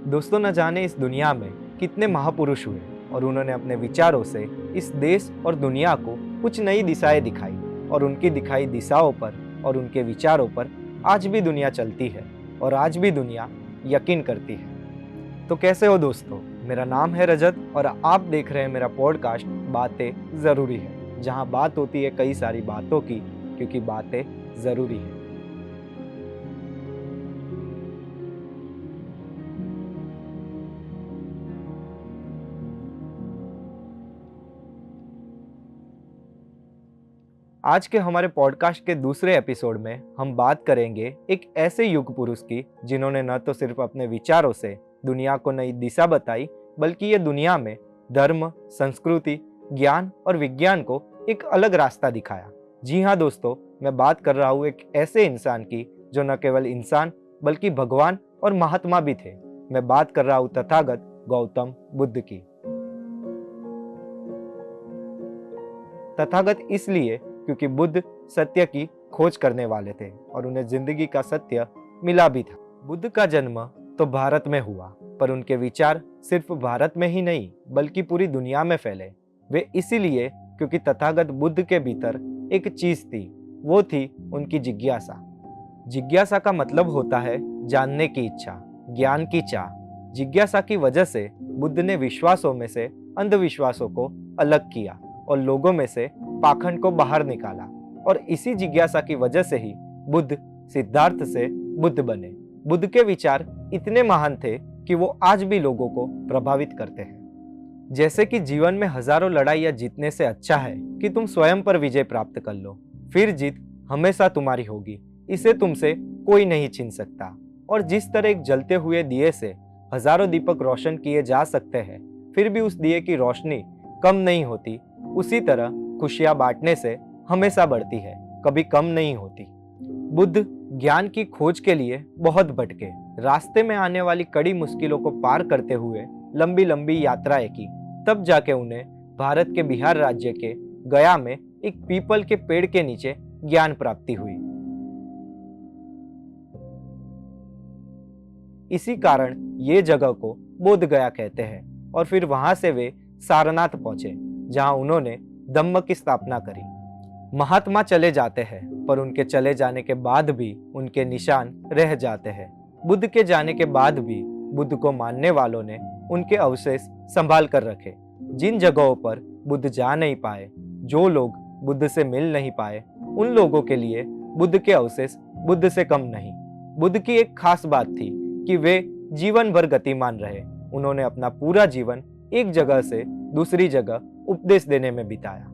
दोस्तों, न जाने इस दुनिया में कितने महापुरुष हुए और उन्होंने अपने विचारों से इस देश और दुनिया को कुछ नई दिशाएं दिखाई और उनकी दिखाई दिशाओं पर और उनके विचारों पर आज भी दुनिया चलती है और आज भी दुनिया यकीन करती है। तो कैसे हो दोस्तों? मेरा नाम है रजत और आप देख रहे हैं मेरा पॉडकास्ट बातें ज़रूरी है, जहां बात होती है कई सारी बातों की, क्योंकि बातें ज़रूरी है। आज के हमारे पॉडकास्ट के दूसरे एपिसोड में हम बात करेंगे एक ऐसे युग पुरुष की जिन्होंने न तो सिर्फ अपने विचारों से दुनिया को नई दिशा बताई, बल्कि ये दुनिया में धर्म, संस्कृति, ज्ञान और विज्ञान को एक अलग रास्ता दिखाया। जी हाँ दोस्तों, मैं बात कर रहा हूँ एक ऐसे इंसान की जो न केवल इंसान बल्कि भगवान और महात्मा भी थे। मैं बात कर रहा हूँ तथागत गौतम बुद्ध की। तथागत इसलिए क्योंकि बुद्ध सत्य की खोज करने वाले थे और उन्हें जिंदगी का सत्य मिला भी था। बुद्ध का जन्म तो भारत में हुआ, पर उनके विचार सिर्फ भारत में ही नहीं बल्कि पूरी दुनिया में फैले। वे इसीलिए क्योंकि तथागत बुद्ध के भीतर एक चीज थी, वो थी उनकी जिज्ञासा। जिज्ञासा का मतलब होता है जानने की इच्छा, ज्ञान की चाह। जिज्ञासा की वजह से बुद्ध ने विश्वासों में से अंधविश्वासों को अलग किया और लोगों में से पाखंड को बाहर निकाला, और इसी जिज्ञासा की वजह से ही बुद्ध सिद्धार्थ से बुद्ध बने। बुद्ध के विचार इतने महान थे कि वो आज भी लोगों को प्रभावित करते हैं। जैसे कि जीवन में हजारों लड़ाइयां जीतने से अच्छा है कि तुम स्वयं पर विजय प्राप्त कर लो, फिर जीत हमेशा तुम्हारी होगी, इसे तुमसे कोई नहीं छीन सकता। और जिस तरह एक जलते हुए दिए से हजारों दीपक रोशन किए जा सकते हैं, फिर भी उस दिए की रोशनी कम नहीं होती, उसी तरह खुशियां बांटने से हमेशा बढ़ती है, कभी कम नहीं होती। बुद्ध ज्ञान की खोज के लिए बहुत भटके, रास्ते में आने वाली कड़ी मुश्किलों को पार करते हुए लंबी लंबी यात्राएं की। तब जाके उन्हें भारत के बिहार राज्य के गया में एक पीपल के पेड़ के नीचे ज्ञान प्राप्ति हुई। इसी कारण ये जगह को बोध गया कहते हैं। और फिर वहां से वे सारनाथ पहुंचे, जहां उन्होंने धम्म की स्थापना करी। महात्मा चले जाते हैं, पर उनके चले जाने के बाद भी उनके निशान रह जाते हैं। बुद्ध के जाने के बाद भी बुद्ध को मानने वालों ने उनके अवशेष संभाल कर रखे। जिन जगहों पर बुद्ध जा नहीं पाए, जो लोग बुद्ध से मिल नहीं पाए, उन लोगों के लिए बुद्ध के अवशेष बुद्ध से कम नहीं। बुद्ध की एक खास बात थी कि वे जीवन भर गतिमान रहे। उन्होंने अपना पूरा जीवन एक जगह से दूसरी जगह उपदेश देने में बिताया।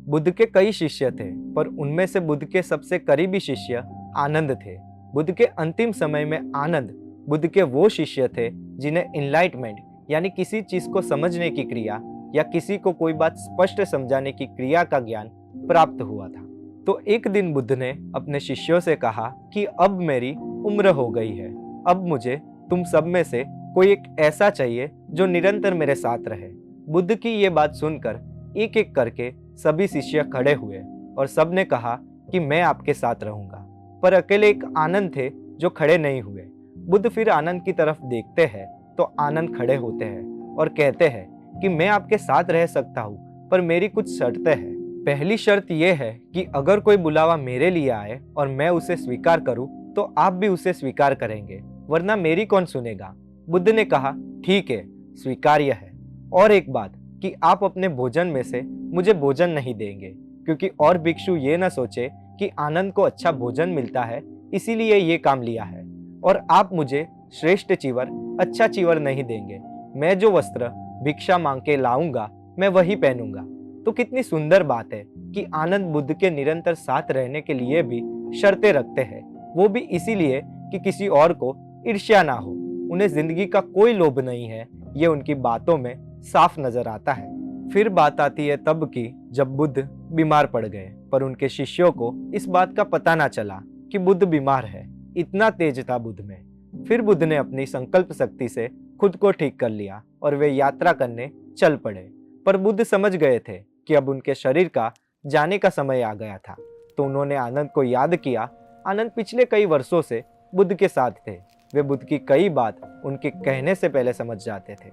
बुद्ध के कई शिष्य थे, पर उनमें से बुद्ध के सबसे करीबी शिष्य आनंद थे। बुद्ध के अंतिम समय में आनंद बुद्ध के वो शिष्य थे जिन्हें एनलाइटमेंट यानी किसी चीज को समझने की क्रिया या किसी को कोई बात स्पष्ट समझाने की क्रिया का ज्ञान प्राप्त हुआ था। तो एक दिन बुद्ध ने अपने शिष्यों से कहा कि अब मेरी उम्र हो गई है, अब मुझे तुम सब में से कोई एक ऐसा चाहिए जो निरंतर मेरे साथ रहे। बुद्ध की ये बात सुनकर एक एक करके सभी शिष्य खड़े हुए और सब ने कहा कि मैं आपके साथ रहूंगा। पर अकेले एक आनंद थे जो खड़े नहीं हुए। बुद्ध फिर आनंद की तरफ देखते हैं तो आनंद खड़े होते हैं और कहते हैं कि मैं आपके साथ रह सकता हूँ, पर मेरी कुछ शर्तें हैं। पहली शर्त यह है कि अगर कोई बुलावा मेरे लिए आए और मैं उसे स्वीकार करूं, तो आप भी उसे स्वीकार करेंगे, वरना मेरी कौन सुनेगा। बुद्ध ने कहा, ठीक है, स्वीकार्य है। और एक बात कि आप अपने भोजन में से मुझे भोजन नहीं देंगे, क्योंकि और भिक्षु ये न सोचे कि आनंद को अच्छा भोजन मिलता है इसीलिए ये काम लिया है। और आप मुझे श्रेष्ठ चीवर, अच्छा चीवर नहीं देंगे। मैं जो वस्त्र भिक्षा मांग के लाऊंगा मैं वही पहनूंगा। तो कितनी सुंदर बात है कि आनंद बुद्ध के निरंतर साथ रहने के लिए भी शर्तें रखते हैं, वो भी इसीलिए कि किसी और को ईर्ष्या ना हो। उन्हें जिंदगी का कोई लोभ नहीं है, ये उनकी बातों में साफ नजर आता है। फिर बात आती है तब की जब बुद्ध बीमार पड़ गए, पर उनके शिष्यों को इस बात का पता ना चला कि बुद्ध बीमार है। इतना तेज था बुद्ध में। फिर बुद्ध ने अपनी संकल्प शक्ति से खुद को ठीक कर लिया और वे यात्रा करने चल पड़े। पर बुद्ध समझ गए थे कि अब उनके शरीर का जाने का समय आ गया था, तो उन्होंने आनंद को याद किया आनंद पिछले कई वर्षों से बुद्ध के साथ थे। वे बुद्ध की कई बात उनके कहने से पहले समझ जाते थे।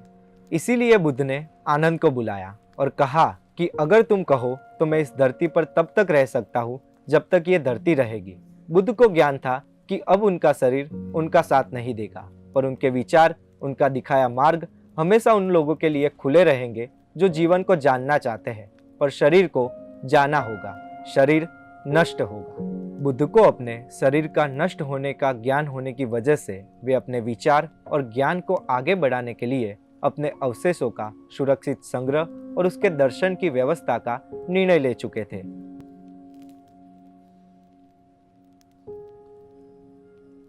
इसीलिए बुद्ध ने आनंद को बुलाया और कहा कि अगर तुम कहो तो मैं इस धरती पर तब तक रह सकता हूँ जब तक ये धरती रहेगी। बुद्ध को ज्ञान था कि अब उनका शरीर उनका साथ नहीं देगा, पर उनके विचार, उनका दिखाया मार्ग हमेशा उन लोगों के लिए खुले रहेंगे जो जीवन को जानना चाहते हैं, पर शरीर को जाना होगा। शरीर नष्ट होगा। बुद्ध को अपने शरीर का नष्ट होने का ज्ञान होने की वजह से वे अपने विचार और ज्ञान को आगे बढ़ाने के लिए अपने अवशेषों का सुरक्षित संग्रह और उसके दर्शन की व्यवस्था का निर्णय ले चुके थे।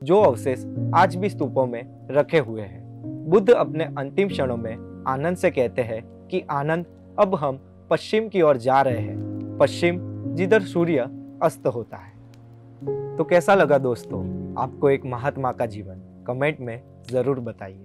जो अवशेष आज भी स्तूपों में रखे हुए हैं। बुद्ध अपने अंतिम क्षणों में आनंद से कहते हैं कि आनंद, अब हम पश्चिम की ओर जा रहे हैं, पश्चिम जिधर सूर्य अस्त होता है। तो कैसा लगा दोस्तों आपको एक महात्मा का जीवन? कमेंट में जरूर बताइए।